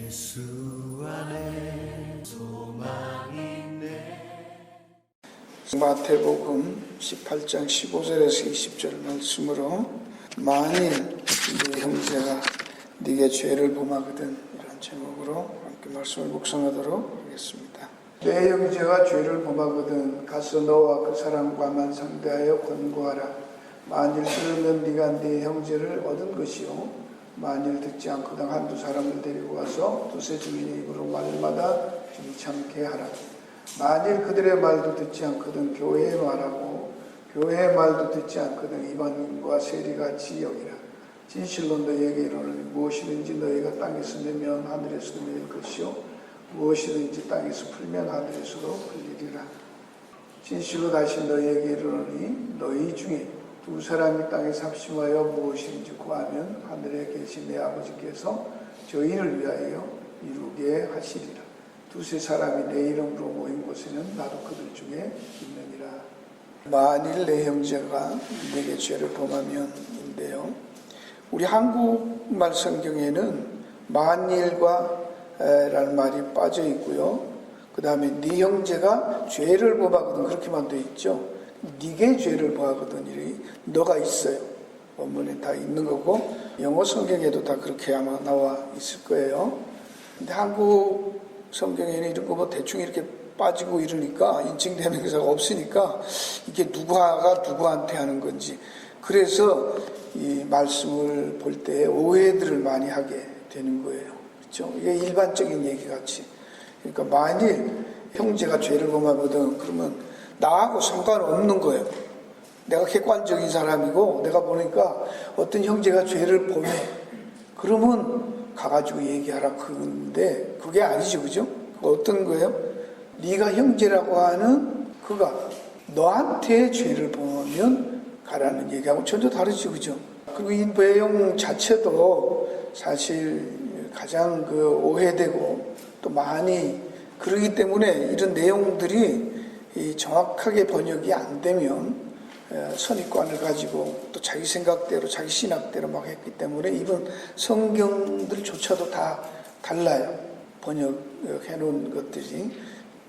예수 안에 소망이 있네. 마태복음 18장 15절에서 20절 말씀으로 만일 네 형제가 네게 죄를 범하거든, 이런 제목으로 함께 말씀을 묵상하도록 하겠습니다. 내 형제가 죄를 범하거든 가서 너와 그 사람과만 상대하여 권고하라. 만일 들으면 네가 네 형제를 얻은 것이요, 만일 듣지 않거든 한두 사람을 데리고 와서 두세 증인의 입으로 말마다 주의치 않게 하라. 만일 그들의 말도 듣지 않거든 교회의 말하고 교회의 말도 듣지 않거든 이방인과 세리같이 여기라. 진실로 너희에게 이르노니 무엇이든지 너희가 땅에서 내면 하늘에서도 내릴 것이요, 무엇이든지 땅에서 풀면 하늘에서도 풀리리라. 진실로 다시 너희에게 이르노니 너희 중에 두 사람이 땅에 합심하여 무엇이든지 구하면 하늘에 계신 내 아버지께서 저희를 위하여 이루게 하시리라. 두세 사람이 내 이름으로 모인 곳에는 나도 그들 중에 있느니라. 만일 내 형제가 내게 죄를 범하면인데요, 우리 한국말 성경에는 만일과 라는 말이 빠져 있고요, 그 다음에 네 형제가 죄를 범하거든 그렇게만 되어 있죠. 네게 죄를 범하거든 이리 너가 있어요. 원문에 다 있는 거고 영어 성경에도 다 그렇게 아마 나와 있을 거예요. 근데 한국 성경에는 이런 거 뭐 대충 이렇게 빠지고 이러니까 인칭대명사가 없으니까 이게 누구가 누구한테 하는 건지, 그래서 이 말씀을 볼 때 오해들을 많이 하게 되는 거예요. 그렇죠? 이게 일반적인 얘기 같이. 그러니까 만일 형제가 죄를 범하거든 그러면 나하고 상관없는 거예요. 내가 객관적인 사람이고 내가 보니까 어떤 형제가 죄를 범해, 그러면 가가지고 얘기하라 그건데 그게 아니죠, 그죠? 어떤 거예요? 네가 형제라고 하는 그가 너한테 죄를 범하면 가라는 얘기하고 전혀 다르죠, 그죠? 그리고 이 내용 자체도 사실 가장 오해되고 또 많이 그러기 때문에 이런 내용들이 정확하게 번역이 안 되면 선입관을 가지고 또 자기 생각대로 자기 신학대로 막 했기 때문에 이번 성경들조차도 다 달라요. 번역해 놓은 것들이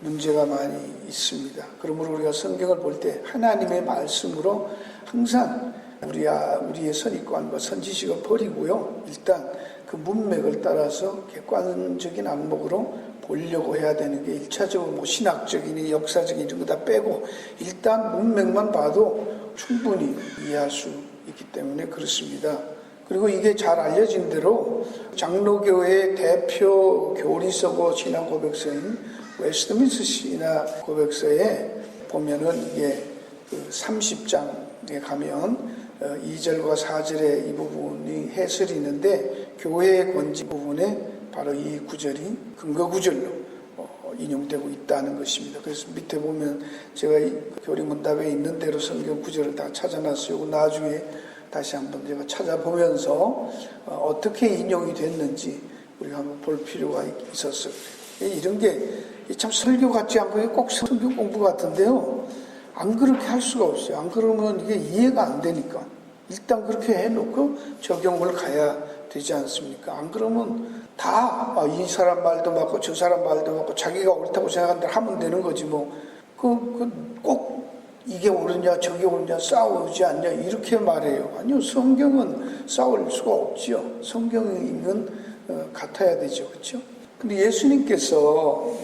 문제가 많이 있습니다. 그러므로 우리가 성경을 볼 때 하나님의 말씀으로 항상 우리의 선입관과 선지식을 버리고요, 일단 그 문맥을 따라서 객관적인 안목으로 보려고 해야 되는 게 1차적으로 뭐 신학적인 역사적인 이런 거 다 빼고 일단 문맥만 봐도 충분히 이해할 수 있기 때문에 그렇습니다. 그리고 이게 잘 알려진 대로 장로교의 대표 교리서고 신앙 고백서인 웨스트민스터 신학 고백서에 보면은 이게 30장에 가면 2절과 4절의 이 부분이 해설이 있는데 교회의 권지 부분에 바로 이 구절이 근거 구절로 인용되고 있다는 것입니다. 그래서 밑에 보면 제가 이 교리문답에 있는 대로 성경 구절을 다 찾아놨어요. 나중에 다시 한번 제가 찾아보면서 어떻게 인용이 됐는지 우리가 한번 볼 필요가 있었어요. 이런 게 참 설교 같지 않고 꼭 성경 공부 같은데요, 안 그렇게 할 수가 없어요. 안 그러면 이게 이해가 안 되니까 일단 그렇게 해놓고 적용을 가야 되지 않습니까? 안 그러면 다 이 사람 말도 맞고 저 사람 말도 맞고 자기가 옳다고 생각하는 대로 하면 되는 거지 뭐. 꼭 이게 옳으냐 저게 옳으냐 싸우지 않냐 이렇게 말해요. 아니요, 성경은 싸울 수가 없지요. 성경은 같아야 되죠, 그렇죠? 근데 예수님께서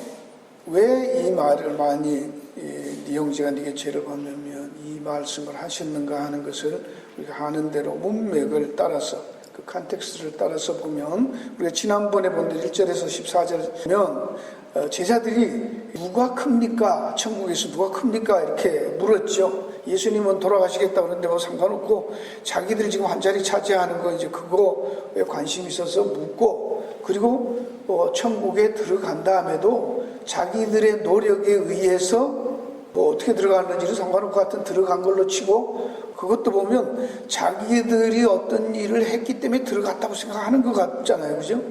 왜 이 말을 많이 네 형제가 네게 죄를 범하면 이 말씀을 하셨는가 하는 것을 우리가 아는 대로 문맥을 따라서 그 컨텍스트를 따라서 보면, 우리가 지난번에 본 대로 1절에서 14절 보면 제자들이 누가 큽니까? 천국에서 누가 큽니까? 이렇게 물었죠. 예수님은 돌아가시겠다 그러는데 뭐 상관없고 자기들이 지금 한 자리 차지하는 거 이제 그거에 관심이 있어서 묻고, 그리고 천국에 들어간 다음에도 자기들의 노력에 의해서 뭐 어떻게 들어갔는지는 상관없고 하여튼 들어간 걸로 치고, 그것도 보면 자기들이 어떤 일을 했기 때문에 들어갔다고 생각하는 것 같잖아요, 그죠?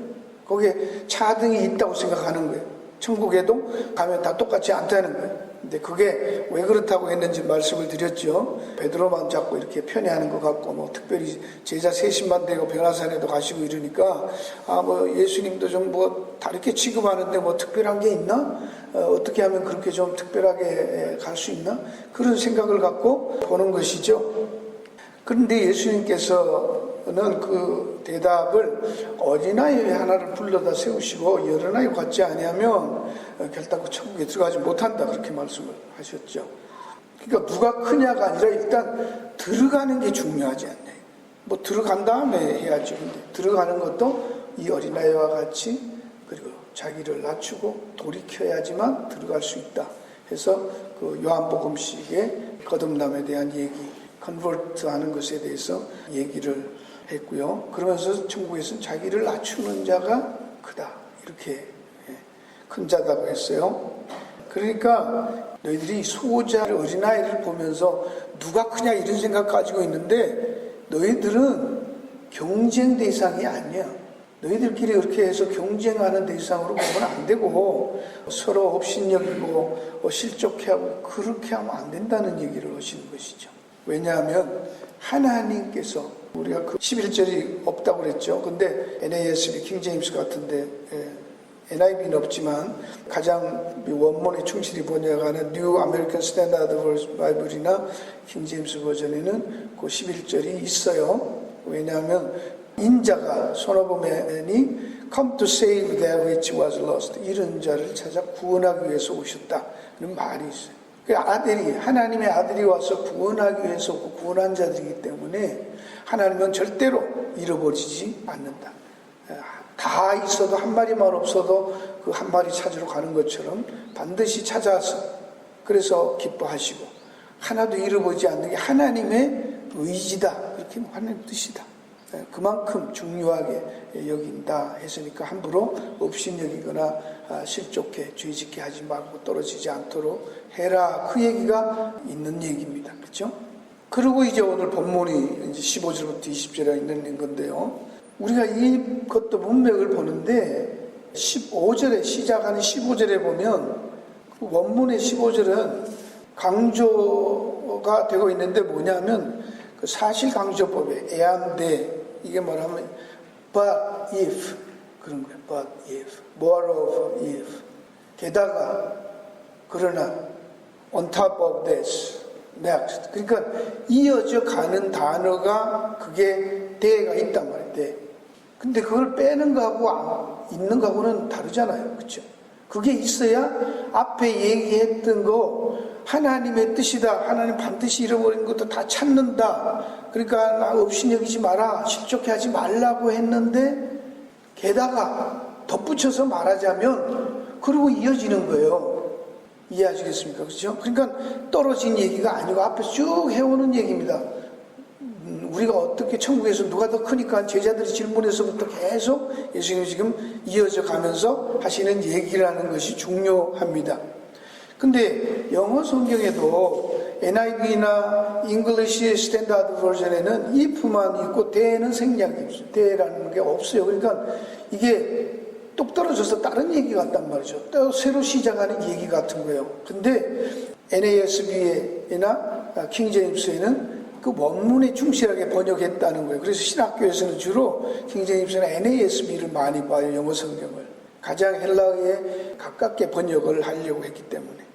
거기에 차등이 있다고 생각하는 거예요. 천국에도 가면 다 똑같지 않다는 거예요. 근데 그게 왜 그렇다고 했는지 말씀을 드렸죠. 베드로만 자꾸 이렇게 편애하는 것 같고, 뭐 특별히 제자 셋신만 되고 변화산에도 가시고 이러니까, 뭐 예수님도 좀 뭐 다르게 취급하는데 뭐 특별한 게 있나? 어떻게 하면 그렇게 좀 특별하게 갈 수 있나? 그런 생각을 갖고 보는 것이죠. 그런데 예수님께서는 그 대답을 어린아이 하나를 불러다 세우시고 여린아이 같지 아니하면 결단코 천국에 들어가지 못한다, 그렇게 말씀을 하셨죠. 그러니까 누가 크냐가 아니라 일단 들어가는 게 중요하지 않냐. 뭐 들어간 다음에 해야지. 근데 들어가는 것도 이 어린아이와 같이 그리고 자기를 낮추고 돌이켜야지만 들어갈 수 있다 해서 그 요한복음식의 거듭남에 대한 얘기, 컨버트 하는 것에 대해서 얘기를 했고요. 그러면서 천국에서는 자기를 낮추는 자가 크다, 이렇게 큰 자다고 했어요. 그러니까 너희들이 소자 어린아이를 보면서 누가 크냐 이런 생각 가지고 있는데, 너희들은 경쟁 대상이 아니야. 너희들끼리 그렇게 해서 경쟁하는 대상으로 보면 안 되고, 서로 업신여기고 실족해하고 그렇게 하면 안 된다는 얘기를 하시는 것이죠. 왜냐하면 하나님께서, 우리가 그 11절이 없다고 그랬죠. 근데 NASB, 킹제임스 같은데 NIV는 없지만 가장 원문에 충실히 번역하는 New American Standard Bible이나 킹제임스 버전에는 그 11절이 있어요. 왜냐하면 인자가 Son of Man이 come to save that which was lost, 이런 자를 찾아 구원하기 위해서 오셨다는 말이 있어요. 그 아들이, 하나님의 아들이 와서 구원하기 위해서 구원한 자들이기 때문에 하나님은 절대로 잃어버리지 않는다. 다 있어도 한 마리만 없어도 그 한 마리 찾으러 가는 것처럼 반드시 찾아서, 그래서 기뻐하시고 하나도 잃어버리지 않는 게 하나님의 의지다, 이렇게 하나님 뜻이다. 그만큼 중요하게 여긴다 했으니까 함부로 업신여기거나 실족해 죄짓게 하지 말고 떨어지지 않도록 해라, 그 얘기가 있는 얘기입니다. 그렇죠? 그리고 이제 오늘 본문이 이제 15절부터 20절에 있는 건데요. 우리가 이것도 문맥을 보는데 15절에 시작하는 15절에 보면 그 원문의 15절은 강조가 되고 있는데 뭐냐면 그 사실강조법에 애한데, 이게 뭐냐면 but if, 그런 거예요. but if, more of if, 게다가, 그러나, on top of this, next. 그러니까 이어져 가는 단어가 그게 대가 있단 말이에요. 대. 근데 그걸 빼는 거하고 있는 거하고는 다르잖아요. 그렇죠? 그게 있어야 앞에 얘기했던 거 하나님의 뜻이다, 하나님 반드시 잃어버린 것도 다 찾는다, 그러니까 나 업신여기지 마라, 실족해 하지 말라고 했는데, 게다가 덧붙여서 말하자면 그리고 이어지는 거예요. 이해하시겠습니까? 그렇죠? 그러니까 떨어진 얘기가 아니고 앞에 쭉 해오는 얘기입니다. 우리가 어떻게 천국에서 누가 더 크니까 제자들이 질문에서부터 계속 예수님이 지금 이어져 가면서 하시는 얘기라는 것이 중요합니다. 근데 영어 성경에도 NIV나 English Standard Version에는 if만 있고 the는 생략이 없어요. the라는 게 없어요. 그러니까 이게 뚝 떨어져서 다른 얘기 같단 말이죠. 또 새로 시작하는 얘기 같은 거예요. 근데 NASB나 킹제임스에는 그 원문에 충실하게 번역했다는 거예요. 그래서 신학교에서는 주로 킹제임스나 NASB를 많이 봐요. 영어 성경을. 가장 헬라어에 가깝게 번역을 하려고 했기 때문에.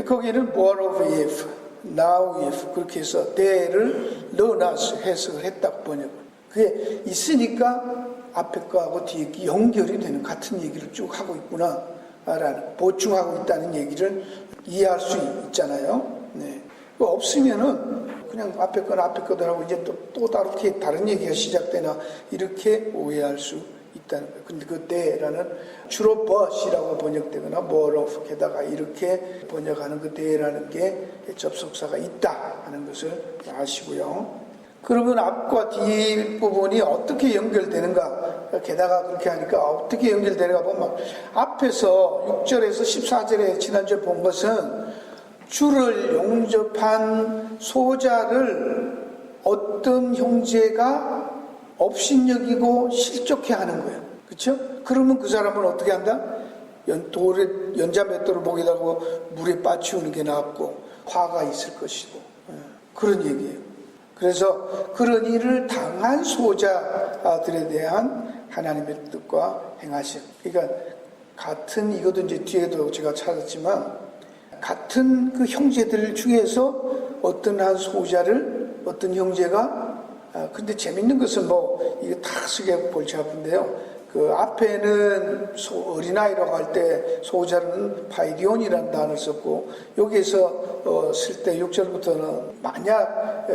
거기는 more of if, now if, 그렇게 해서 the를 넣어놔서 해석을 했다고 번역을. 그게 있으니까 앞에 거하고 뒤에 거 연결이 되는, 같은 얘기를 쭉 하고 있구나 라는, 보충하고 있다는 얘기를 이해할 수 있잖아요. 네. 없으면은 그냥 앞에 거나 앞에 거더라고 이제 또 다르게 다른 얘기가 시작되나, 이렇게 오해할 수 있다는 거예요. 근데 그 때라는 주로 but이라고 번역되거나 more of, 게다가 이렇게 번역하는 그 때라는 게 접속사가 있다 하는 것을 아시고요. 그러면 앞과 뒤 부분이 어떻게 연결되는가, 게다가 그렇게 하니까 어떻게 연결되는가 보면, 앞에서 6절에서 14절에 지난주에 본 것은 주를 용접한 소자를 어떤 형제가 업신여기고 실족해 하는 거예요. 그렇죠? 그러면 그 사람은 어떻게 한다? 돌에 연자 맷돌을 목에다가 물에 빠치우는 게 낫고 화가 있을 것이고 그런 얘기예요. 그래서 그런 일을 당한 소자들에 대한 하나님의 뜻과 행하심. 그러니까 같은 이것도 이제 뒤에도 제가 찾았지만 같은 그 형제들 중에서 어떤 한 소자를 어떤 형제가 근데 재밌는 것은 뭐 이게 다 쓰게 골치 아픈데요. 그 앞에는 어린아이라고 할 때 소자는 파이디온이라는 단어를 썼고 여기에서 쓸 때 6절부터는 만약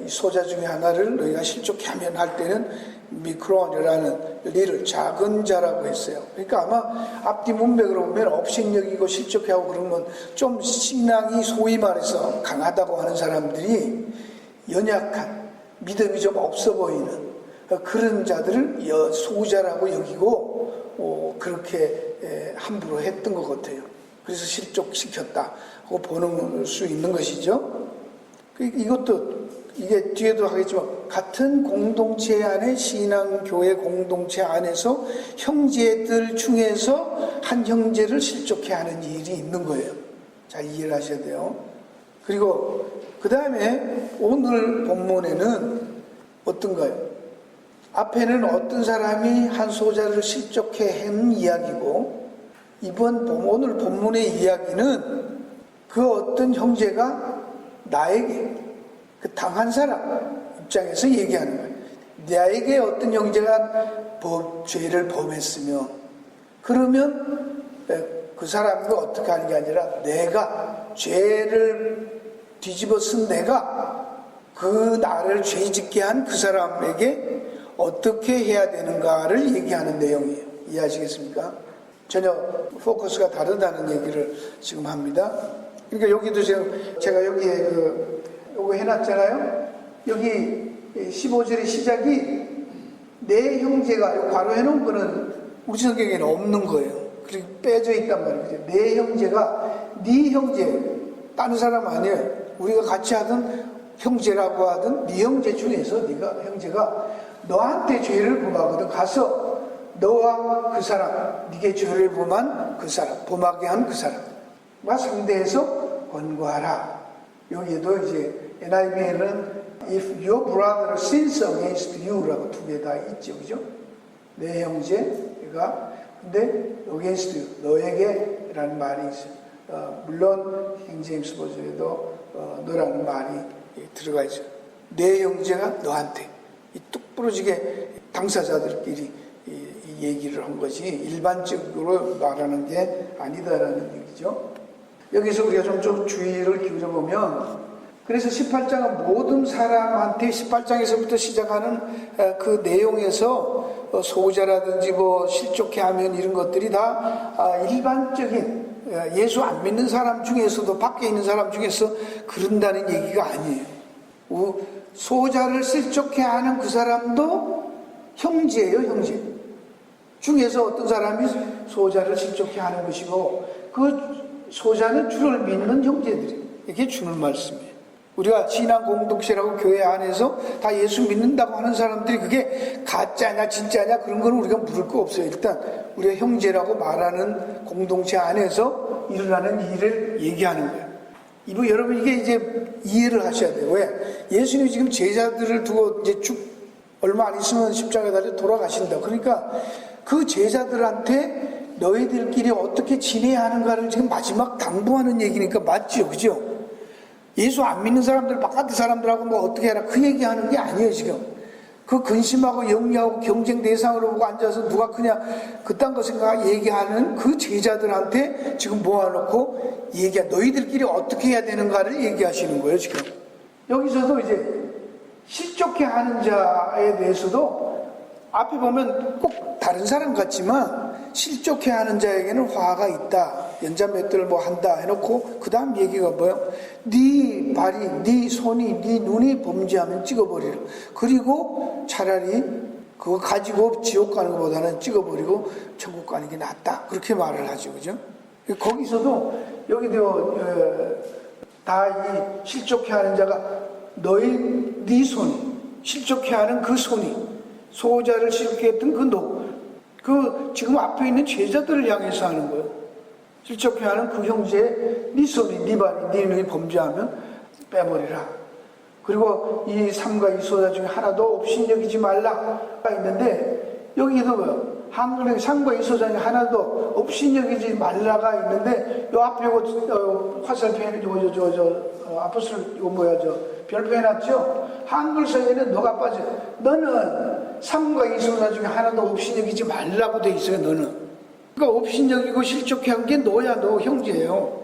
소자 중에 하나를 너희가 실족해 하면 할 때는 미크론이라는 리를 작은 자라고 했어요. 그러니까 아마 앞뒤 문맥으로 보면 업신여기고 실족해 하고 그러면 좀 신앙이 소위 말해서 강하다고 하는 사람들이 연약한 믿음이 좀 없어 보이는 그런 자들을 소자라고 여기고 그렇게 함부로 했던 것 같아요. 그래서 실족시켰다고 보는 수 있는 것이죠. 이것도 이게 뒤에도 하겠지만 같은 공동체 안에 신앙교회 공동체 안에서 형제들 중에서 한 형제를 실족해 하는 일이 있는 거예요. 잘 이해를 하셔야 돼요. 그리고 그 다음에 오늘 본문에는 어떤가요? 앞에는 어떤 사람이 한 소자를 실족해 한 이야기고 오늘 본문의 이야기는 그 어떤 형제가 나에게 그 당한 사람 입장에서 얘기하는 거예요. 나에게 어떤 형제가 죄를 범했으면 그러면 그 사람이 어떻게 하는 게 아니라 내가 죄를 뒤집어 쓴 내가 그 나를 죄짓게 한 그 사람에게 어떻게 해야 되는가를 얘기하는 내용이에요. 이해하시겠습니까? 전혀 포커스가 다르다는 얘기를 지금 합니다. 그러니까 여기도 제가 여기에 요거 해놨잖아요. 여기 15절의 시작이 내 형제가 괄호 해놓은 거는 우리 성경에는 없는 거예요. 그리고 빼져 있단 말이에요. 내 형제가 네 형제 다른 사람 아니에요. 우리가 같이 하던 형제라고 하던 네 형제 중에서 네가 형제가 너한테 죄를 범하거든 가서 너와 그 사람 네게 죄를 범한 그 사람 범하게 한 그 사람과 상대해서 권고하라. 여기에도 이제 NIV에는 if your brother sins against you라고 두 개 다 있죠. 그죠? 내 형제가 근데 against you 너에게 라는 말이 있어요. 물론 킹제임스 버전에도 너라는 말이 들어가 있어요. 내 형제가 너한테 이 뚝 부러지게 당사자들끼리 이 얘기를 한 것이 일반적으로 말하는 게 아니다라는 얘기죠. 여기서 우리가 좀 주의를 기울여 보면 그래서 18장은 모든 사람한테 18장에서부터 시작하는 그 내용에서 소자라든지 뭐 실족해 하면 이런 것들이 다 일반적인 예수 안 믿는 사람 중에서도 밖에 있는 사람 중에서 그런다는 얘기가 아니에요. 소자를 실족해 하는 그 사람도 형제예요, 형제. 중에서 어떤 사람이 소자를 실족해 하는 것이고 그 소자는 주를 믿는 형제들이 이게 주는 말씀이에요. 우리가 신앙 공동체라고 교회 안에서 다 예수 믿는다고 하는 사람들이 그게 가짜냐 진짜냐 그런 거는 우리가 물을 거 없어요. 일단 우리가 형제라고 말하는 공동체 안에서 일어나는 일을 얘기하는 거예요. 여러분 이게 이제 이해를 하셔야 돼요. 왜? 예수님이 지금 제자들을 두고 이제 쭉 얼마 안 있으면 십자가에 달려 돌아가신다. 그러니까 그 제자들한테 너희들끼리 어떻게 지내야 하는가를 지금 마지막 당부하는 얘기니까 맞죠, 그죠? 예수 안 믿는 사람들 바깥의 사람들하고 뭐 어떻게 해라 그 얘기하는 게 아니에요 지금. 그 근심하고 영리하고 경쟁 대상으로 보고 앉아서 누가 크냐 그딴 거 생각 얘기하는 그 제자들한테 지금 모아놓고 너희들끼리 어떻게 해야 되는가를 얘기하시는 거예요 지금. 여기서도 이제 실족해 하는 자에 대해서도 앞에 보면 꼭 다른 사람 같지만 실족해 하는 자에게는 화가 있다. 연자맷돌을 뭐 한다 해놓고 그 다음 얘기가 뭐예요? 네 발이, 네 손이, 네 눈이 범죄하면 찍어버리라. 그리고 차라리 그거 가지고 지옥 가는 것보다는 찍어버리고 천국 가는 게 낫다. 그렇게 말을 하죠. 그죠? 거기서도 여기도 다 이 실족해 하는 자가 네 손이 실족해 하는 그 손이 소자를 실족해 했던 그 지금 앞에 있는 제자들을 향해서 하는 거예요. 실족해 하는 그 형제의 네 손이 네 발이 네 눈이 범죄하면 빼버리라. 그리고 이 삼가 이 소자 중에 하나도 업신여기지 말라가 있는데 여기도 뭐요? 한글에 삼가 이 소자 중에 하나도 업신여기지 말라가 있는데 요 앞에 이거 화살표 저 아포스톨 이거 뭐야 저 별표 해놨죠? 한글서에는 너가 빠져. 너는 삼가 이 소자 중에 하나도 업신여기지 말라고 돼 있어요. 너는. 그러니까 업신여기고 실족해 한 게 너야. 너 형제예요.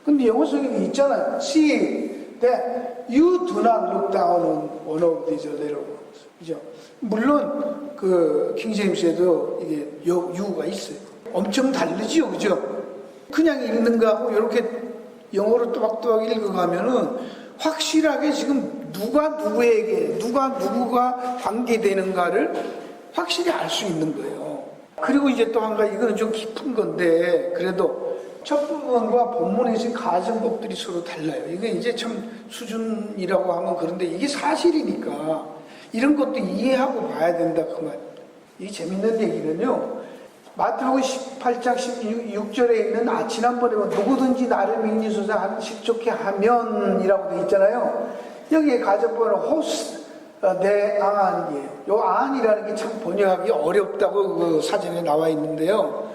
근데 영어 속에 있잖아요. See that you do not look down on one of these little ones. 그죠? 물론 그 킹제임스에도 이게 you가 있어요. 엄청 다르지요, 그죠? 그냥 읽는 거하고 이렇게 영어로 또박또박 읽어가면은 확실하게 지금 누가 누구가 관계되는가를 확실히 알 수 있는 거예요. 그리고 이제 또 한 가지 이거는 좀 깊은 건데 그래도 첫 부분과 본문에서 가정법들이 서로 달라요. 이게 이제 참 수준이라고 하면 그런데 이게 사실이니까 이런 것도 이해하고 봐야 된다 그 말. 이 재밌는 얘기는요. 마태복음 18장 16절에 있는 지난번에 누구든지 나를 믿으소서 실족해 하면이라고 되어 있잖아요. 여기에 가정법은 호스 내 안이에요. 요 안이라는 게 참 번역하기 어렵다고 그 사전에 나와 있는데요.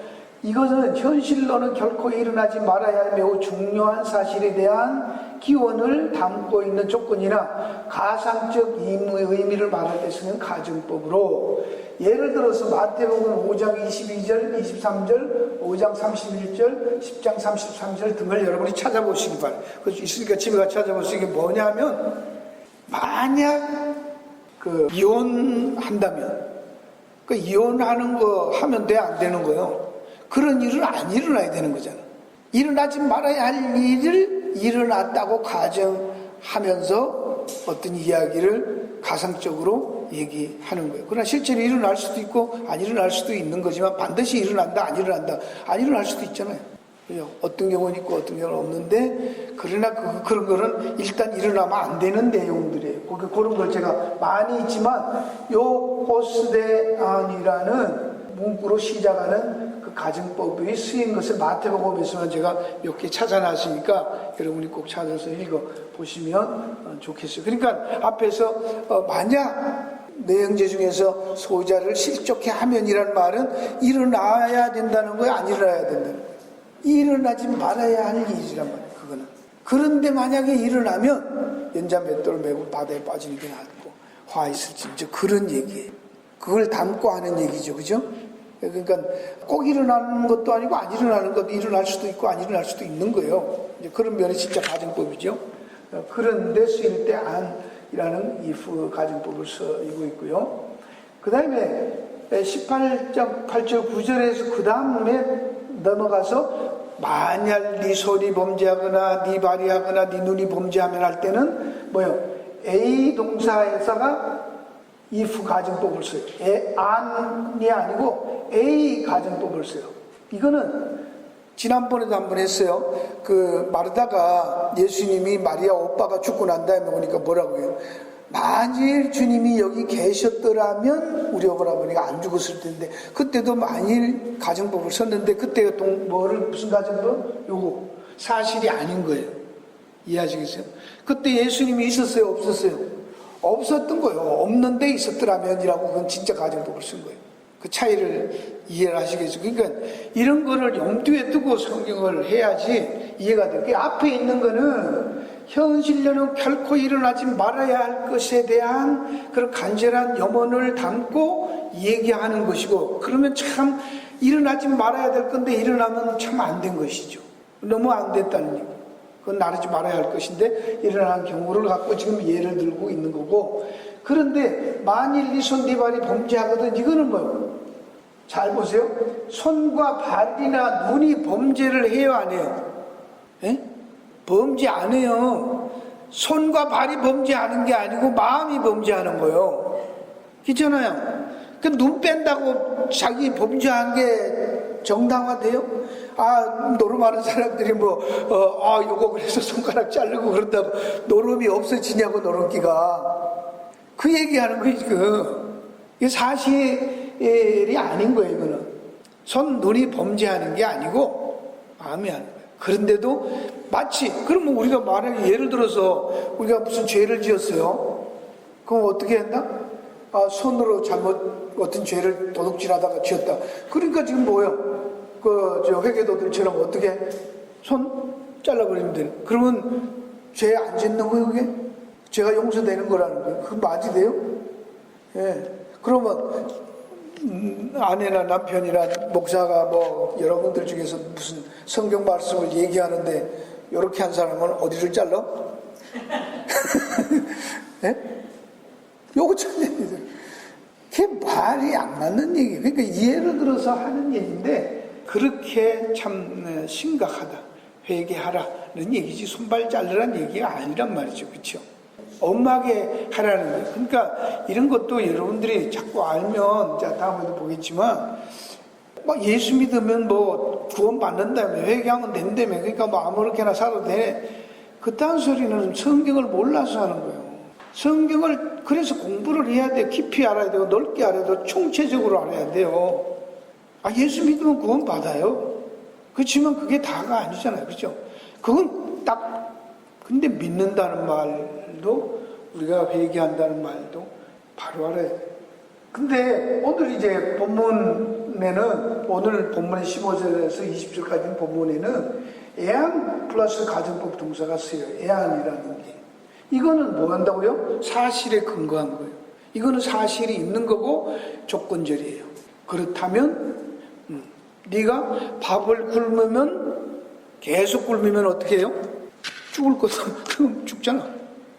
이것은 현실로는 결코 일어나지 말아야 할 매우 중요한 사실에 대한 기원을 담고 있는 조건이나 가상적 의미를 말할 때 쓰는 가정법으로 예를 들어서 마태복음 5장 22절, 23절, 5장 31절, 10장 33절 등을 여러분이 찾아보시기 바랍니다. 그래서 있으니까 집에 가서 찾아보시기 뭐냐면 만약 그 이혼한다면 그 이혼하는 거 하면 돼 안 되는 거요. 그런 일은 안 일어나야 되는 거잖아. 일어나지 말아야 할 일을 일어났다고 가정하면서 어떤 이야기를 가상적으로 얘기하는 거예요. 그러나 실제로 일어날 수도 있고 안 일어날 수도 있는 거지만 반드시 일어난다 안 일어난다 안 일어날 수도 있잖아요. 그죠? 어떤 경우는 있고 어떤 경우는 없는데 그러나 그런 거는 일단 일어나면 안 되는 내용들이에요. 그런 걸 제가 많이 있지만 요 호스데안이라는 문구로 시작하는 그 가정법이 쓰인 것을 마태복음에서만 제가 몇 개 찾아놨으니까 여러분이 꼭 찾아서 읽어보시면 좋겠어요. 그러니까 앞에서 만약 내 형제 중에서 소자를 실족해 하면이라는 말은 일어나야 된다는 거예요? 안 일어나야 된다는 거예요? 일어나지 말아야 할 일이란 말이에요. 그거는. 그런데 만약에 일어나면 연자맷돌을 메고 바다에 빠지는 게 낫고 화 있을지 이제 그런 얘기예요. 그걸 담고 하는 얘기죠. 그죠? 그러니까 꼭 일어나는 것도 아니고 안 일어나는 것도 일어날 수도 있고 안 일어날 수도 있는 거예요. 이제 그런 면이 진짜 가정법이죠. 그런데 쓰일 때 안이라는 if 가정법을 쓰고 있고요. 그 다음에 18장 8절 9절에서 그 다음에 넘어가서 만약 네 손이 범죄하거나 네 발이 하거나 네 눈이 범죄하면 할 때는 뭐요? A 동사에서가 if 가정법을 써요. 안이 아니고 A 가정법을 써요. 이거는 지난번에도 한번 했어요. 그 마르다가 예수님이 마리아 오빠가 죽고 난 다음에 오니까 뭐라고 해요? 만일 주님이 여기 계셨더라면 우리 오라버니가 안 죽었을 텐데 그때도 만일 가정법을 썼는데 그때 무슨 가정법? 요거 사실이 아닌 거예요. 이해하시겠어요? 그때 예수님이 있었어요? 없었어요? 없었던 거예요. 없는데 있었더라면이라고 그건 진짜 가정법을 쓴 거예요. 그 차이를 이해를 하시겠죠. 그러니까 이런 거를 염두에 두고 성경을 해야지 이해가 돼요. 그 앞에 있는 거는 현실로는 결코 일어나지 말아야 할 것에 대한 그런 간절한 염원을 담고 얘기하는 것이고 그러면 참 일어나지 말아야 될 건데 일어나면 참 안 된 것이죠. 너무 안 됐다는 얘기. 그건 나르지 말아야 할 것인데 일어나는 경우를 갖고 지금 예를 들고 있는 거고 그런데 만일 네 손 네 발이 범죄하거든 이거는 뭐예요? 잘 보세요. 손과 발이나 눈이 범죄를 해요 안 해요? 에? 범죄 안 해요. 손과 발이 범죄하는 게 아니고 마음이 범죄하는 거예요. 그렇잖아요. 그 눈 뺀다고 자기 범죄한 게 정당화돼요? 노름하는 사람들이 요거 그래서 손가락 자르고 그런다고 노름이 없어지냐고 노름기가. 그 얘기하는 거지, 이게 사실이 아닌 거예요, 이거는. 눈이 범죄하는 게 아니고 마음이 하는 거예요. 그런데도 마치 그러면 우리가 만약에 예를 들어서 우리가 무슨 죄를 지었어요. 그럼 어떻게 한다? 손으로 잘못 어떤 죄를 도둑질하다가 지었다. 그러니까 지금 뭐예요? 저 회계도들처럼 어떻게 손 잘라버리면 되는. 그러면 죄 안 짓는 거예요, 그게? 죄가 용서되는 거라는 거예요. 그거 맞이 돼요? 예. 그러면 아내나 남편이나 목사가 뭐 여러분들 중에서 무슨 성경 말씀을 얘기하는데 이렇게 한 사람은 어디를 잘라? 예? 요거 잘라야 돼요. 그게 말이 안 맞는 얘기예요. 그러니까 예를 들어서 하는 얘기인데 그렇게 참 심각하다. 회개하라는 얘기지 손발 자르라는 얘기가 아니란 말이죠. 그렇죠? 엄하게 하라는 거예요. 그러니까 이런 것도 여러분들이 자꾸 알면 다음에도 보겠지만 막 예수 믿으면 뭐 구원 받는다며 회개하면 된다며 그러니까 뭐 아무렇게나 살아도 돼. 그딴 소리는 성경을 몰라서 하는 거예요. 성경을 그래서 공부를 해야 돼요. 깊이 알아야 되고 넓게 알아야 되고 총체적으로 알아야 돼요. 예수 믿으면 구원 받아요. 그렇지만 그게 다가 아니잖아요. 그렇죠? 그건 딱 근데 믿는다는 말도 우리가 회개한다는 말도 바로 알아야 돼요. 근데 오늘 이제 본문에는 오늘 본문의 15절에서 20절까지 본문에는 애안 플러스 가정법 동사가 쓰여요. 애안이라는 게. 이거는 뭐 한다고요? 사실에 근거한 거예요. 이거는 사실이 있는 거고 조건절이에요. 그렇다면 네가 밥을 굶으면 계속 굶으면 어떻게 해요? 죽을 거다. 그럼 죽잖아.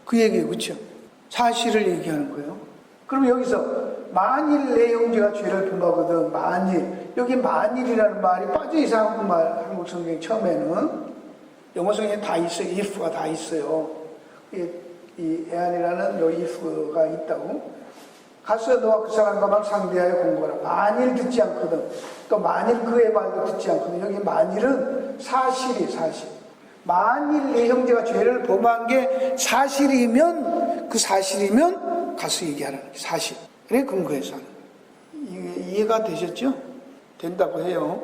그 얘기예요. 그렇죠? 사실을 얘기하는 거예요. 그럼 여기서 만일 내 형제가 죄를 범하거든 만일 여기 만일이라는 말이 빠져있어요. 한국 성경 처음에는 영어 성경에 다 있어요. if가 다 있어요. 이 애안이라는 요 if가 있다고. 가서 너와 그 사람과만 상대하여 공부하라. 만일 듣지 않거든. 또 만일 그의 말도 듣지 않거든. 여기 만일은 사실이 사실. 만일 내 형제가 죄를 범한 게 사실이면 그 사실이면 가서 얘기하라는 게 사실. 그래 근거해서 하는 거예요. 이해가 되셨죠? 된다고 해요.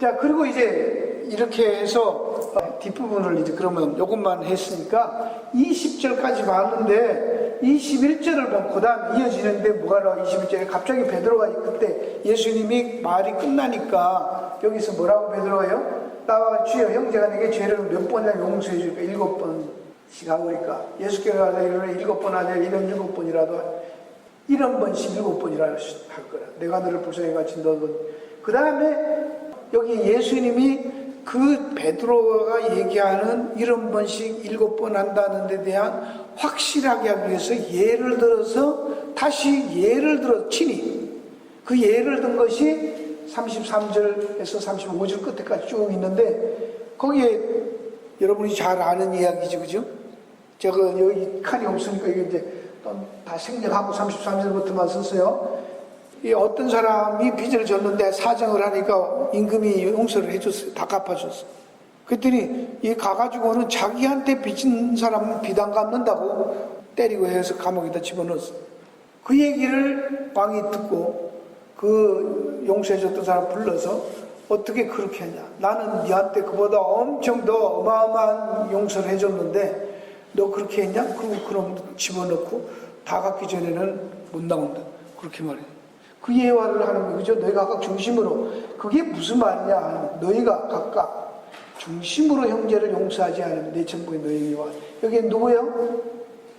자 그리고 이제 이렇게 해서 뒷부분을 이제 그러면 요것만 했으니까 20절까지 봤는데 21절을 보고 그 다음 이어지는데 뭐가 나와 21절에 갑자기 베드로가 그때 예수님이 말이 끝나니까 여기서 뭐라고 베드로가요? 나와 주여 형제가 내게 죄를 몇 번이나 용서해 줄까? 7번씩 하오니까 예수께서 이르되 7번 아니라 77번이라도 70번씩 7번이라 할 거라. 내가 너를 불쌍히 같이 너도 그 다음에 여기 예수님이 그 베드로가 얘기하는 70번씩 7번 한다는 데 대한 확실하게 하기 위해서 예를 들어서 다시 예를 들어 친히 그 예를 든 것이 33절에서 35절 끝에까지 쭉 있는데 거기에 여러분이 잘 아는 이야기죠. 그죠? 제가 여기 칸이 없으니까 이게 이제 다 생략하고 33절부터만 썼어요. 이 어떤 사람이 빚을 졌는데 사정을 하니까 임금이 용서를 해줬어요. 다 갚아줬어요. 그랬더니 이 가가지고는 자기한테 빚진 사람은 빚 안 갚는다고 때리고 해서 감옥에다 집어넣었어요. 그 얘기를 왕이 듣고 그 용서해줬던 사람 불러서 어떻게 그렇게 했냐. 나는 네한테 그보다 엄청 더 어마어마한 용서를 해줬는데 너 그렇게 했냐? 그럼 집어넣고 다 갚기 전에는 못 나온다. 그렇게 말해요. 그 예화를 하는 거예요. 그죠? 너희가 각각 중심으로. 그게 무슨 말이냐? 너희가 각각 중심으로 형제를 용서하지 않으면 내 천국에 너희와. 여기 누구예요?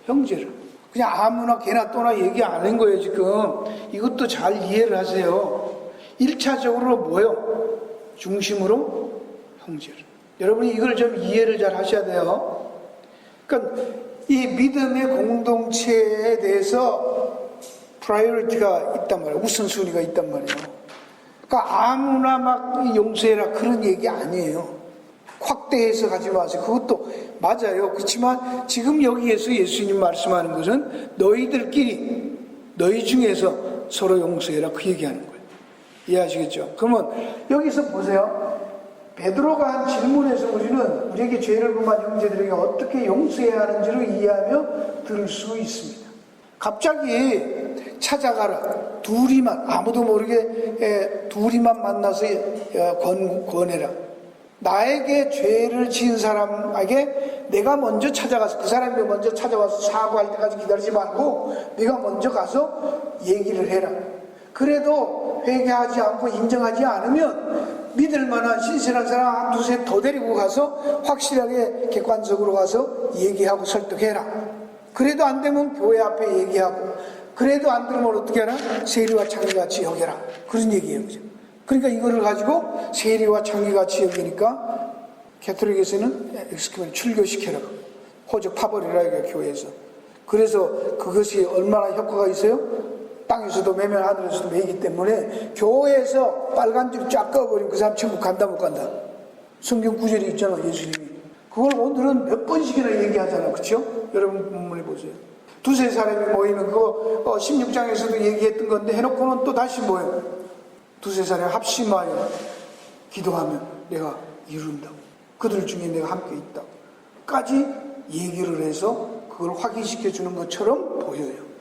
형제를. 그냥 아무나 개나 또나 얘기 안 한 거예요, 지금. 이것도 잘 이해를 하세요. 1차적으로 뭐예요? 중심으로 형제를. 여러분이 이걸 좀 이해를 잘 하셔야 돼요. 그러니까 이 믿음의 공동체에 대해서 프라이어리티가 있단 말이에요. 우선순위가 있단 말이에요. 그러니까 아무나 막 용서해라 그런 얘기 아니에요. 확대해서 가지 마세요. 그것도 맞아요. 그렇지만 지금 여기에서 예수님 말씀하는 것은 너희들끼리 너희 중에서 서로 용서해라 그 얘기하는 거예요. 이해하시겠죠? 그러면 여기서 보세요. 베드로가 한 질문에서 우리는 우리에게 죄를 범한 형제들에게 어떻게 용서해야 하는지를 이해하며 들을 수 있습니다. 갑자기 찾아가라. 둘이만, 아무도 모르게 둘이만 만나서 권해라. 나에게 죄를 지은 사람에게 내가 먼저 찾아가서, 그 사람이 먼저 찾아와서 사과할 때까지 기다리지 말고 내가 먼저 가서 얘기를 해라. 그래도 회개하지 않고 인정하지 않으면 믿을 만한 신실한 사람 한 두세 더 데리고 가서 확실하게 객관적으로 가서 얘기하고 설득해라. 그래도 안 되면 교회 앞에 얘기하고, 그래도 안 들으면 어떻게 하나? 세리와 창기같이 여겨라. 그런 얘기예요. 그죠? 그러니까 이거를 가지고 세리와 창기같이 여기니까 캐톨릭에서는 엑스큐멘 출교시켜라. 호적 파버리라 이게 교회에서. 그래서 그것이 얼마나 효과가 있어요? 땅에서도 매면 하늘에서도 매이기 때문에 교회에서 빨간 줄 쫙 꺼버리면 그 사람 천국 간다 못 간다. 성경 구절이 있잖아, 예수님이. 그걸 오늘은 몇 번씩이나 얘기하잖아. 그렇죠? 여러분 본문에 보세요. 두세 사람이 모이면 그거 16장에서도 얘기했던 건데 해놓고는 또 다시 뭐예요? 두세 사람이 합심하여 기도하면 내가 이룬다고. 그들 중에 내가 함께 있다고. 까지 얘기를 해서 그걸 확인시켜 주는 것처럼 보여요.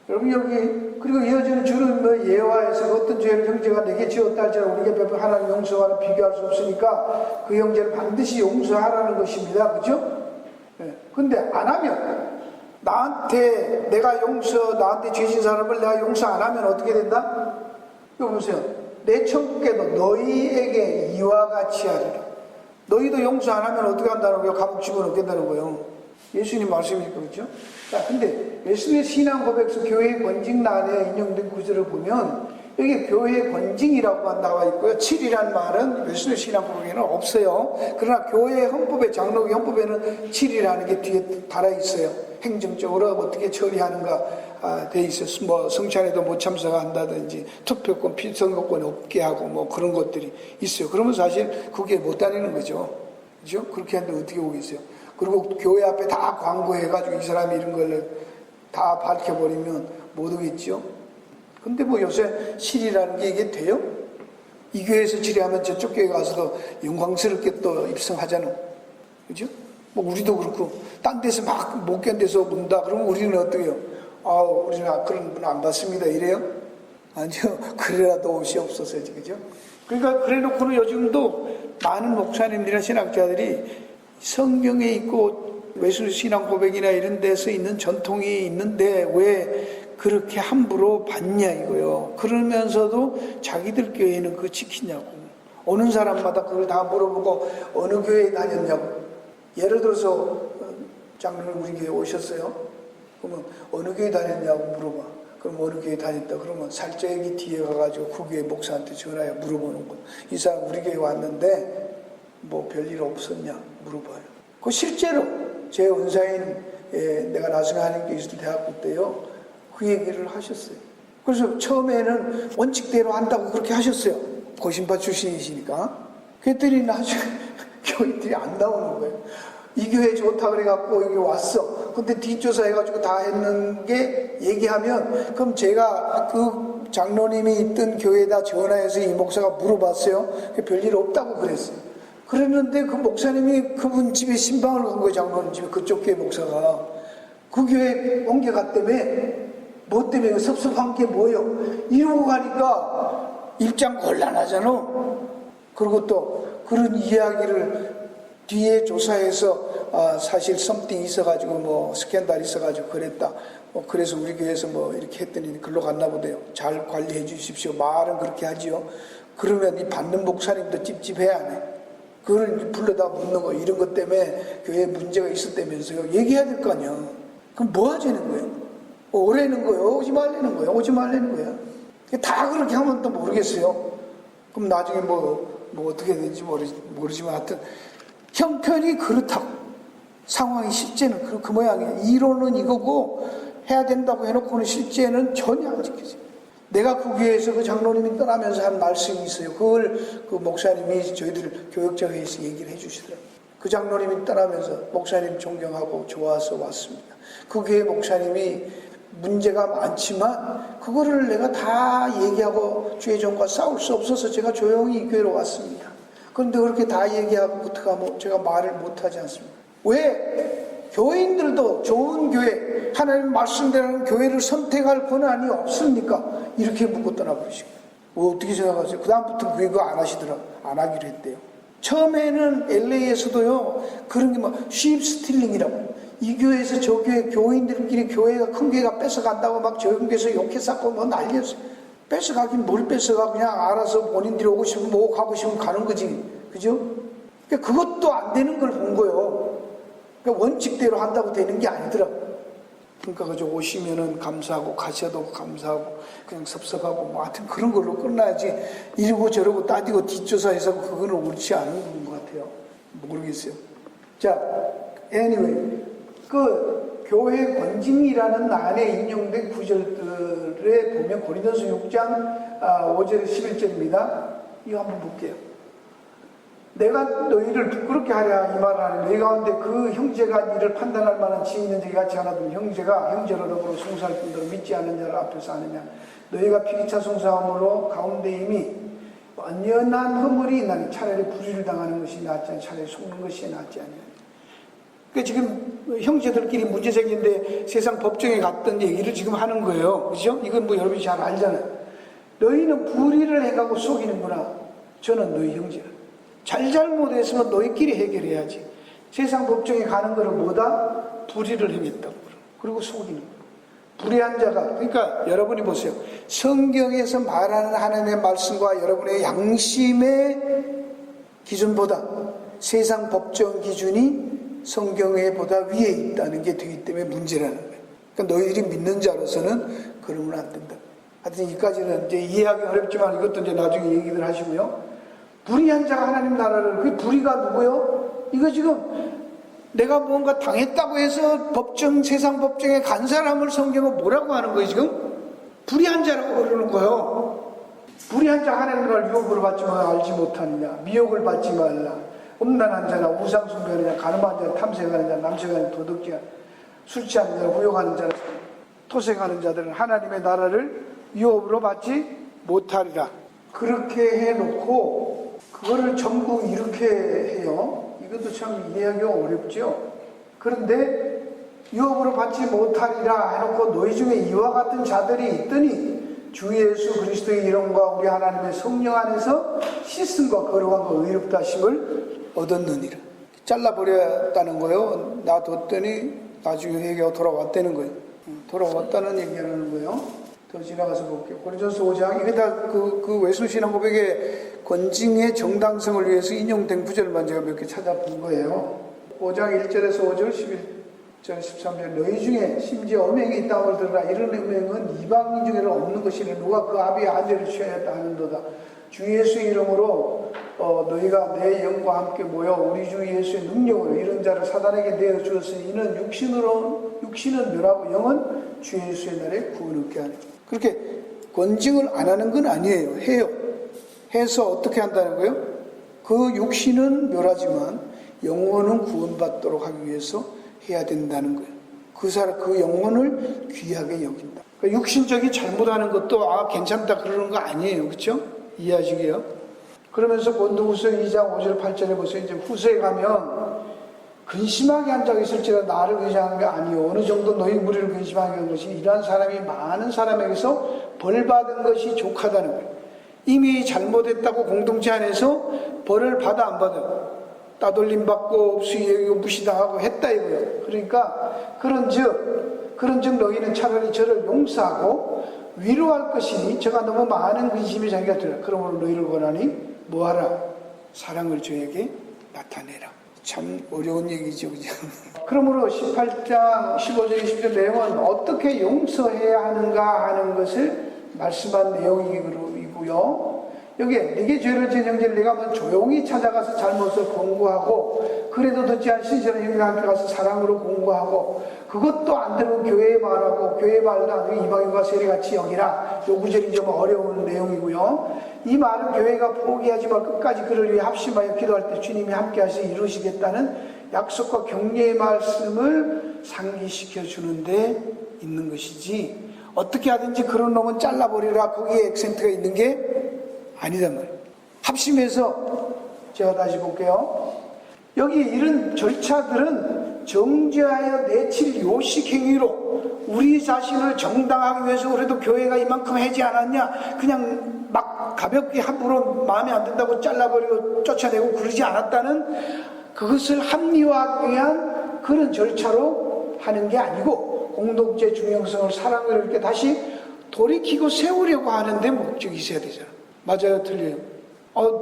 여러분 여기 그리고 이어지는 주는 뭐 예화에서 어떤 죄를 형제가 내게 지었다 할지라도 우리가 베푼 하나님 용서와는 비교할 수 없으니까 그 형제를 반드시 용서하라는 것입니다. 그죠? 근데 안 하면 나한테 죄 진 사람을 내가 용서 안 하면 어떻게 된다? 이거 보세요. 내 천국에도 너희에게 이와 같이 하리라. 너희도 용서 안 하면 어떻게 한다는 거예요? 감옥 집어넣겠다는 거예요. 예수님 말씀이니까. 그렇죠? 자, 근데 예수의 신앙 고백서 교회의 권징란에 인용된 구절을 보면 여기 교회의 권징이라고만 나와 있고요. 7이라는 말은 예수의 신앙 고백에는 없어요. 그러나 교회의 헌법에, 장로교 헌법에는 7이라는 게 뒤에 달아 있어요. 행정적으로 어떻게 처리하는가 돼 있어요. 뭐 성찬에도 못 참석한다든지 투표권, 피선거권이 없게 하고 뭐 그런 것들이 있어요. 그러면 사실 그게 못 다니는 거죠. 그죠? 그렇게 하는데 어떻게 오겠어요? 그리고 교회 앞에 다 광고해가지고 이 사람이 이런 걸 다 밝혀버리면 못 오겠죠? 근데 뭐 요새 실이라는 게 이게 돼요? 이 교회에서 치료하면 저쪽 교회 가서도 영광스럽게 또 입성하잖아. 그죠? 뭐 우리도 그렇고, 딴 데서 막 못 견뎌서 온다. 그러면 우리는 어떻게 해요? 우리는 그런 분 안 받습니다. 이래요? 아니요. 그래라도 옷이 없어서지. 그죠? 그러니까 그래 놓고는 요즘도 많은 목사님들이나 신학자들이 성경에 있고 외술 신앙 고백이나 이런 데서 있는 전통이 있는데 왜 그렇게 함부로 받냐 이거요. 그러면서도 자기들 교회는 그거 지키냐고. 오는 사람마다 그걸 다 물어보고 어느 교회에 다녔냐고. 예를 들어서 장로님 우리 교회 오셨어요. 그러면 어느 교회 다녔냐고 물어봐. 그럼 어느 교회 다녔다. 그러면 살짝 여기 뒤에 가가지고 그 교회 목사한테 전화해 물어보는 거. 이 사람 우리 교회 왔는데 뭐 별일 없었냐 물어봐요. 그 실제로 제 은사인 내가 나중에 하나님께 있을 대학교 때요 그 얘기를 하셨어요. 그래서 처음에는 원칙대로 한다고 그렇게 하셨어요. 고신파 출신이시니까. 그랬더니 나중에 교인들이 안 나오는 거예요. 이 교회 좋다 그래갖고 여기 왔어. 근데 뒷조사 해가지고 다 했는 게 얘기하면 그럼 제가 그 장로님이 있던 교회에다 전화해서 이 목사가 물어봤어요. 별일 없다고 그랬어요. 그랬는데 그 목사님이 그분 집에 신방을 간 거예요. 장로님 집에. 그쪽 교회 목사가. 그 교회 옮겨갔다며. 뭐 때문에 섭섭한 게 뭐예요? 이러고 가니까 입장 곤란하잖아. 그리고 또 그런 이야기를 뒤에 조사해서 사실 썸띵이 있어가지고 뭐 스캔들 있어가지고 그랬다. 그래서 우리 교회에서 뭐 이렇게 했더니 글로 갔나 보대요. 잘 관리해 주십시오. 말은 그렇게 하지요. 그러면 이 받는 목사님도 찝찝해야 안 해. 그걸 불러다 묻는 거 이런 것 때문에 교회에 문제가 있었다면서요. 얘기해야 될 거 아니야. 그럼 뭐 하자는 거예요? 오래는 거예요? 오지 말라는 거예요? 오지 말라는 거예요? 다 그렇게 하면 또 모르겠어요. 그럼 나중에 뭐 어떻게 되는지 모르지만 하여튼 형편이 그렇다고. 상황이 실제는 그 모양이에요. 이론은 이거고 해야 된다고 해놓고는 실제는 전혀 안 지켜져요. 내가 그 교회에서 그 장로님이 떠나면서 한 말씀이 있어요. 그걸 그 목사님이 저희들 교역자 회의에서 얘기를 해주시더라고요. 그 장로님이 떠나면서 목사님 존경하고 좋아서 왔습니다. 그 교회 목사님이 문제가 많지만 그거를 내가 다 얘기하고 주의종과 싸울 수 없어서 제가 조용히 이 교회로 왔습니다. 그런데 그렇게 다 얘기하고 제가 말을 못하지 않습니다. 왜? 교인들도 좋은 교회 하나님 말씀대로 교회를 선택할 권한이 없습니까? 이렇게 묻고 떠나버리시고. 어떻게 생각하세요? 그 다음부터 그거 안 하시더라고요. 안 하기로 했대요. 처음에는 LA에서도요, 그런 게 막, 쉽스틸링이라고. 이 교회에서 저 교회, 교인들끼리 교회가, 큰 교회가 뺏어간다고 막 저교회에서 욕했었고 뭐 난리였어요. 뺏어가긴 뭘 뺏어가. 그냥 알아서 본인들이 오고 싶으면 뭐 가고 싶으면 가는 거지. 그죠? 그러니까 그것도 안 되는 걸 본 거예요. 그러니까 원칙대로 한다고 되는 게 아니더라고요. 그러니까 그저 오시면은 감사하고 가셔도 감사하고 그냥 섭섭하고 뭐 하여튼 그런 걸로 끝나야지 이러고 저러고 따지고 뒷조사해서 그거는 옳지 않은 것 같아요. 모르겠어요. 자, anyway, 그 교회 권징이라는 안에 인용된 구절들에 보면 고린도서 6장 5절에 11절입니다. 이거 한번 볼게요. 내가 너희를 부끄럽게 하랴 이 말을 하니 너희 가운데 그 형제가 이를 판단할 만한 지혜 있는 자가 같이 하나도 형제가 형제로 더불어 송사할 뿐더러 믿지 않는 자를 앞에서 하느냐 너희가 피기차 송사함으로 가운데 이미 완연한 허물이 있나니 차라리 불의를 당하는 것이 낫지 않냐 차라리 속는 것이 낫지 않냐. 그러니까 지금 형제들끼리 문제생긴데 세상 법정에 갔던 얘기를 지금 하는 거예요. 그죠? 이건 뭐 여러분이 잘 알잖아요. 너희는 불의를 해가고 속이는구나. 저는 너희 형제라. 잘못했으면 너희끼리 해결해야지. 세상 법정에 가는 거를 뭐다? 불의를 행했다고. 그리고 속이는 거. 불의한 자가, 그러니까 여러분이 보세요. 성경에서 말하는 하나님의 말씀과 여러분의 양심의 기준보다 세상 법정 기준이 성경에 보다 위에 있다는 게 되기 때문에 문제라는 거예요. 그러니까 너희들이 믿는 자로서는 그러면 안 된다. 하여튼 여기까지는 이제 이해하기 어렵지만 이것도 이제 나중에 얘기들 하시고요. 불의한 자가 하나님 나라를, 그 불의가 누구요? 이거 지금 내가 뭔가 당했다고 해서 법정, 세상 법정에 간 사람을 성경은 뭐라고 하는 거예요, 지금? 불의한 자라고 그러는 거예요. 불의한 자 하나님 나라를 유혹으로 받지 마 알지 못하느냐, 미혹을 받지 말라. 음란한 자나 우상숭배하는 자, 가늠한 자, 탐색하는 자, 남색하는 자, 도둑질, 술 취하는 자, 후욕하는 자, 토색하는 자들은 하나님의 나라를 유혹으로 받지 못하리라. 그렇게 해놓고 그거를 전부 이렇게 해요. 이것도 참 이해하기가 어렵죠. 그런데 유혹으로 받지 못하리라 해놓고 너희 중에 이와 같은 자들이 있더니 주 예수 그리스도의 이름과 우리 하나님의 성령 안에서 씻음과 거룩함과 의롭다 하심을 얻었느니라. 잘라버렸다는 거예요. 놔뒀더니 나중에 회개가 돌아왔다는 거예요. 돌아왔다는 얘기하는 거예요. 더 지나가서 볼게요. 고린도서 5장, 이게 다 그 외수신앙 고백의 권징의 정당성을 위해서 인용된 구절만 제가 몇 개 찾아본 거예요. 5장 1절에서 5절, 11절, 13절. 너희 중에 심지어 음행이 있다고 들으라. 이런 음행은 이방인 중에는 없는 것이니 누가 그 아비의 아들을 취하였다 하는도다. 주 예수의 이름으로 너희가 내 영과 함께 모여 우리 주 예수의 능력으로 이런 자를 사단에게 내어 주었으니 이는 육신은 멸하고 영은 주 예수의 날에 구원 얻게 하니. 그렇게 권징을 안 하는 건 아니에요. 해요. 해서 어떻게 한다는 거예요? 그 육신은 멸하지만 영혼은 구원받도록 하기 위해서 해야 된다는 거예요. 그 영혼을 귀하게 여긴다. 그러니까 육신적인 잘못하는 것도 괜찮다 그러는 거 아니에요. 그렇죠? 이해하시게요? 그러면서 고린도후서 2장 5절 8절에 보세요. 이제 후세에 가면 근심하게 한 자가 있을지라 나를 의지하는 게 아니요 어느 정도 너희 무리를 근심하게 한 것이 이러한 사람이 많은 사람에게서 벌받은 것이 족하다는 거예요. 이미 잘못했다고 공동체 안에서 벌을 받아 안 받아 따돌림 받고 수위하고 무시당하고 했다 이거예요. 그러니까 그런즉 너희는 차라리 저를 용서하고 위로할 것이니 저가 너무 많은 근심이 자기가 들어. 그러므로 너희를 권하니 뭐하라? 사랑을 저에게 나타내라. 참 어려운 얘기죠. 그러므로 18장 15절 20절 내용은 어떻게 용서해야 하는가 하는 것을 말씀한 내용이고요. 여기에 네게 죄를 지은 형제를 네가 한번 조용히 찾아가서 잘못을 공고하고 그래도 듣지 않은 신실한 형제와 함께 가서 사랑으로 공고하고 그것도 안 되면 교회에 말하고 교회에 말도 안 되면 이방인과 세리같이 여기라. 요 구절이 좀 어려운 내용이고요. 이 말은 교회가 포기하지 말고 끝까지 그를 위해 합심하여 기도할 때 주님이 함께 하셔서 이루시겠다는 약속과 격려의 말씀을 상기시켜 주는데 있는 것이지 어떻게 하든지 그런 놈은 잘라버리라 거기에 액센트가 있는 게 아니단 말이에요. 합심해서 제가 다시 볼게요. 여기 이런 절차들은 정죄하여 내칠 요식 행위로 우리 자신을 정당하기 위해서 그래도 교회가 이만큼 하지 않았냐, 그냥 막 가볍게 함부로 마음에 안 든다고 잘라버리고 쫓아내고 그러지 않았다는, 그것을 합리화하기 위한 그런 절차로 하는 게 아니고, 공동체 중요성을, 사랑을 이렇게 다시 돌이키고 세우려고 하는데 목적이 있어야 되잖아. 맞아요, 틀려요?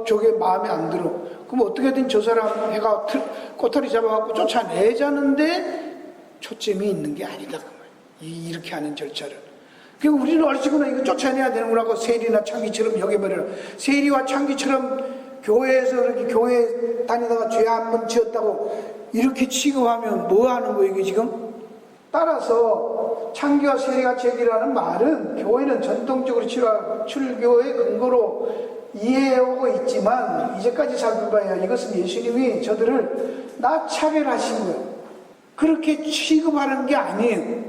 저게 마음에 안 들어. 그럼 어떻게든 저 사람 해가 꼬투리 잡아갖고 쫓아내자는데 초점이 있는 게 아니다, 그 말. 이렇게 하는 절차를. 그리고 우리는 얼씨구나 이거 쫓아내야 되는구나 하고 세리나 창기처럼 여겨버려라. 세리와 창기처럼 교회에서 이렇게 교회 다니다가 죄 한 번 지었다고 이렇게 취급하면 뭐 하는 거예요, 이게 지금? 따라서 창기와 세리가 제기라는 말은 교회는 전통적으로 출교의 근거로 이해해오고 있지만, 이제까지 살펴봐야 이것은 예수님이 저들을 나차별하신 거예요. 그렇게 취급하는 게 아니에요.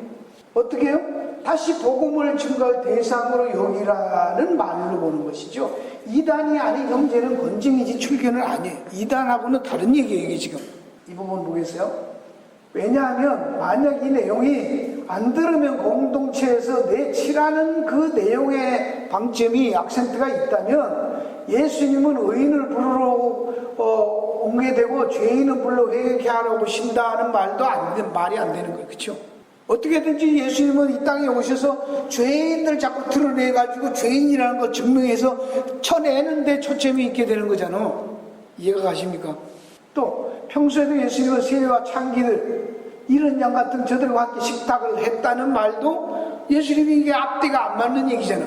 어떻게 해요? 다시 복음을 증거할 대상으로 여기라는 말로 보는 것이죠. 이단이 아닌 형제는 권징이지 출교는 아니에요. 이단하고는 다른 얘기예요, 이게 지금. 이 부분 보겠어요? 왜냐하면 만약 이 내용이 안 들으면 공동체에서 내치라는 그 내용의 방점이, 악센트가 있다면, 예수님은 의인을 부르러 오게 되고 죄인은 불러 회개케 하라고 신다는 말도 말이 안 되는 거예요. 그렇죠? 어떻게든지 예수님은 이 땅에 오셔서 죄인들 자꾸 드러내가지고 죄인이라는 걸 증명해서 쳐내는데 초점이 있게 되는 거잖아. 이해가 가십니까? 또 평소에도 예수님은 세리와 창기들, 이런 양 같은 저들과 함께 식탁을 했다는 말도 예수님이 이게 앞뒤가 안 맞는 얘기잖아.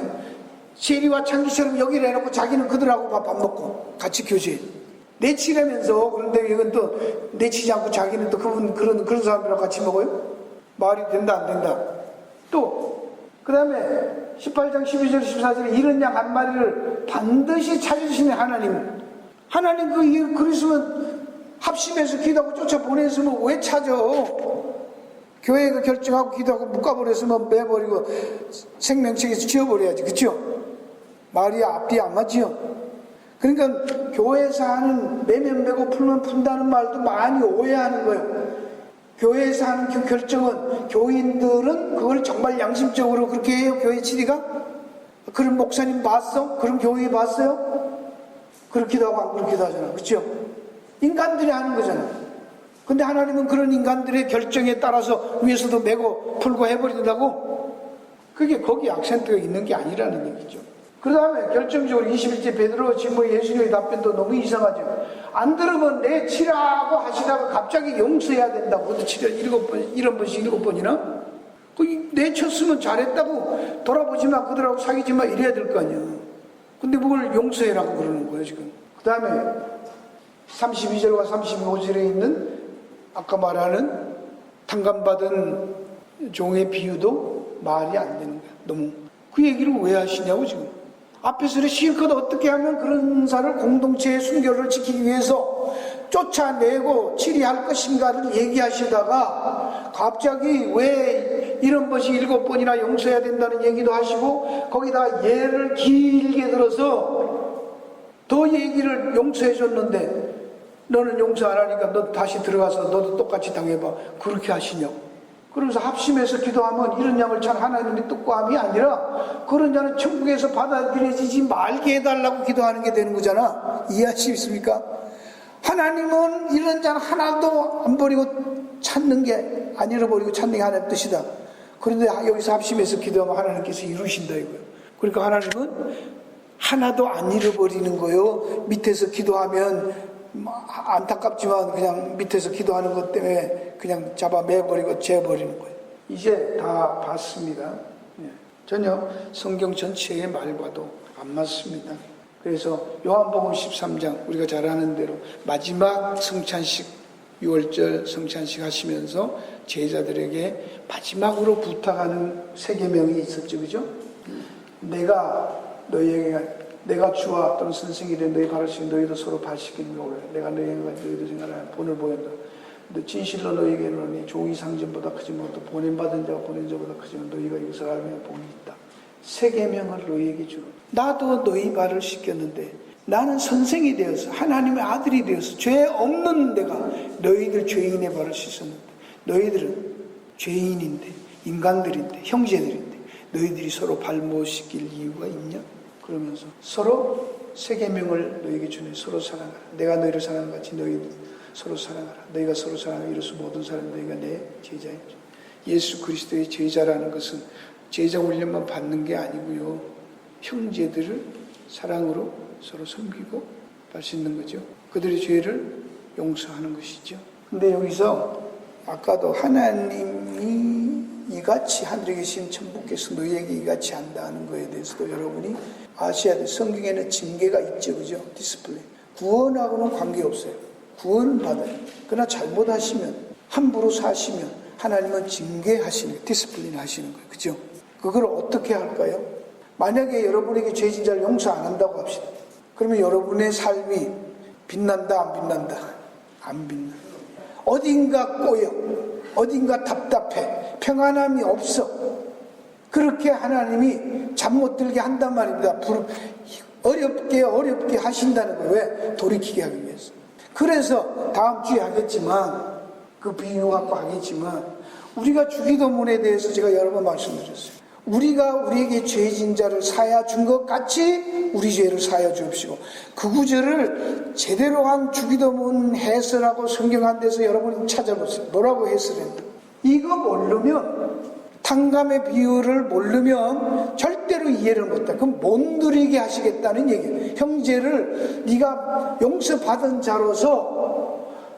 세리와 창기처럼 여기를 해놓고 자기는 그들하고 밥 먹고 같이 교제해. 내치라면서. 그런데 이건 또 내치지 않고 자기는 또 그런 사람들하고 같이 먹어요? 말이 된다 안 된다. 또 그 다음에 18장 12절 14절에 이런 양 한 마리를 반드시 찾으시는 하나님 그랬으면 합심해서 기도하고 쫓아보냈으면 왜 찾아? 교회가 결정하고 기도하고 묶어버렸으면 매버리고 생명책에서 지워버려야지. 그쵸? 말이 앞뒤 안 맞지요? 그러니까 교회에서 하는 매면 매고 풀면 푼다는 말도 많이 오해하는 거예요. 교회에서 하는 그 결정은, 교인들은 그걸 정말 양심적으로 그렇게 해요? 교회 치리가? 그런 목사님 봤어? 그런 교회 봤어요? 그렇기도 하고 안 그렇기도 하잖아. 그렇죠? 인간들이 하는 거잖아. 근데 하나님은 그런 인간들의 결정에 따라서 위에서도 메고 풀고 해버린다고? 그게 거기 악센트가 있는 게 아니라는 얘기죠. 그 다음에 결정적으로 21제 베드로 질문 예수님의 답변도 너무 이상하죠. 안 들으면 내치라고 하시다가 갑자기 용서해야 된다고. 치려 7번, 이런 번씩 7번이나? 내쳤으면 잘했다고, 돌아보지 마, 그들하고 사귀지 마, 이래야 될 거 아니야. 근데 뭘 용서해라고 그러는 거예요, 지금. 그 다음에 32절과 35절에 있는 아까 말하는 탕감받은 종의 비유도 말이 안 되는 거야. 너무. 그 얘기를 왜 하시냐고, 지금. 앞에서 실컷 어떻게 하면 그런 사를 공동체의 순결을 지키기 위해서 쫓아내고 치리할 것인가를 얘기하시다가 갑자기 왜 이런 것이 7번이나 용서해야 된다는 얘기도 하시고, 거기다 예를 길게 들어서 더 얘기를 용서해 줬는데 너는 용서 안 하니까 너 다시 들어가서 너도 똑같이 당해봐. 그렇게 하시냐고. 그러면서 합심해서 기도하면 이런 양을 찬 하나님의 뜻과함이 아니라 그런 자는 천국에서 받아들여지지 말게 해달라고 기도하는 게 되는 거잖아. 이해하시겠습니까? 하나님은 이런 자는 하나도 안 버리고 찾는 게, 안 잃어버리고 찾는 게 하나님의 뜻이다. 그런데 여기서 합심해서 기도하면 하나님께서 이루신다 이거예요. 그러니까 하나님은 하나도 안 잃어버리는 거예요. 밑에서 기도하면 안타깝지만 그냥 밑에서 기도하는 것 때문에 그냥 잡아매버리고 재버리는 거예요. 이제 다 봤습니다. 전혀 성경 전체의 말과도 안 맞습니다. 그래서 요한복음 13장, 우리가 잘 아는 대로 마지막 성찬식, 6월절 성찬식 하시면서 제자들에게 마지막으로 부탁하는 세계명이 있었죠. 그죠? 내가 주와 또는 선생이래 너희 발을 씻긴 너희도 서로 발 씻기는 거래. 내가 너희에게 너희도 생각하는 본을 보인다. 너 진실로 너희에게 이르노니 종이 상전보다 크지 못하고 보냄받은 자가 보낸 자보다 크지만 너희가 이것을 알면 복이 있다. 세 계명을 너희에게 주노. 나도 너희 발을 씻겼는데 나는 선생이 되어서 하나님의 아들이 되어서 죄 없는 내가 너희들 죄인의 발을 씻었는데 너희들은 죄인인데 인간들인데, 형제들인데 너희들이 서로 발못 씻길 이유가 있냐? 그러면서 서로 새 계명을 너희에게 주니 서로 사랑하라. 내가 너희를 사랑한 같이 너희도 서로 사랑하라. 너희가 서로 사랑하라. 이로써 모든 사람 너희가 내 제자이다. 예수 그리스도의 제자라는 것은 제자 훈련만 받는 게 아니고요. 형제들을 사랑으로 서로 섬기고 할 수 있는 거죠. 그들의 죄를 용서하는 것이죠. 근데 여기서 아까도 하나님이 이같이 하늘에 계신 천부께서 너희에게 이같이 한다는 거에 대해서도 여러분이 아셔야 돼요. 성경에는 징계가 있죠. 그죠? 디스플레이. 구원하고는 관계없어요. 구원은 받아요. 그러나 잘못하시면, 함부로 사시면 하나님은 징계하시는 거예요. 디스플레인 하시는 거예요. 그죠? 그걸 어떻게 할까요? 만약에 여러분에게 죄진 자를 용서 안 한다고 합시다. 그러면 여러분의 삶이 빛난다, 안 빛난다? 안 빛나. 어딘가 꼬여. 어딘가 답답해. 평안함이 없어. 그렇게 하나님이 잠 못 들게 한단 말입니다. 어렵게 하신다는 거예요. 왜? 돌이키게 하기 위해서. 그래서 다음 주에 하겠지만, 그 비유 갖고 하겠지만, 우리가 주기도문에 대해서 제가 여러 번 말씀드렸어요. 우리가 우리에게 죄진 자를 사하여 준 것 같이 우리 죄를 사하여 주옵시고, 그 구절을 제대로 한 주기도문 해설하고 성경한 데서 여러분이 찾아보세요. 뭐라고 해설했나? 이거 모르면, 탕감의 비유를 모르면 절대로 이해를 못해. 그럼 못 누리게 하시겠다는 얘기예요. 형제를 네가 용서받은 자로서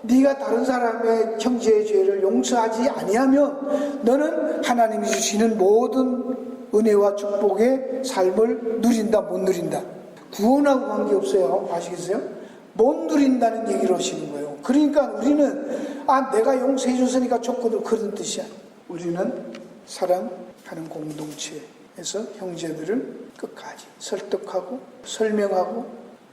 네가 다른 사람의 형제의 죄를 용서하지 아니하면 너는 하나님이 주시는 모든 은혜와 축복의 삶을 누린다, 못 누린다. 구원하고 관계없어요. 아시겠어요? 못 누린다는 얘기를 하시는 거예요. 그러니까 우리는 내가 용서해 줬으니까 좋거든, 그런 뜻이야. 우리는 사랑하는 공동체에서 형제들을 끝까지 설득하고 설명하고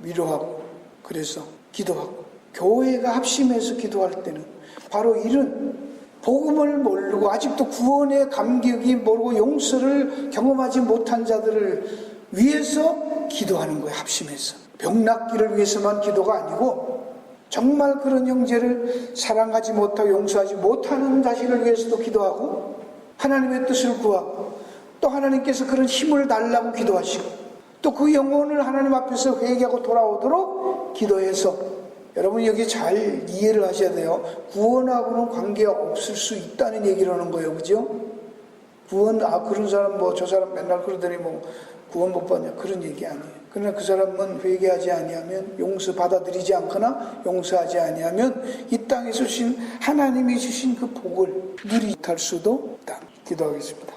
위로하고, 그래서 기도하고, 교회가 합심해서 기도할 때는 바로 이런 복음을 모르고 아직도 구원의 감격이 모르고 용서를 경험하지 못한 자들을 위해서 기도하는 거예요. 합심해서. 병 낫기를 위해서만 기도가 아니고 정말 그런 형제를 사랑하지 못하고 용서하지 못하는 자신을 위해서도 기도하고, 하나님의 뜻을 구하고, 또 하나님께서 그런 힘을 달라고 기도하시고, 또 그 영혼을 하나님 앞에서 회개하고 돌아오도록 기도해서, 여러분 여기 잘 이해를 하셔야 돼요. 구원하고는 관계가 없을 수 있다는 얘기를 하는 거예요. 그죠? 구원, 그런 사람 저 사람 맨날 그러더니 구원 못 받냐, 그런 얘기 아니에요. 그러나 그 사람은 회개하지 아니하면, 용서 받아들이지 않거나 용서하지 아니하면 이 땅에서 주신 하나님이 주신 그 복을 누리할 수도 없다. 기도하겠습니다.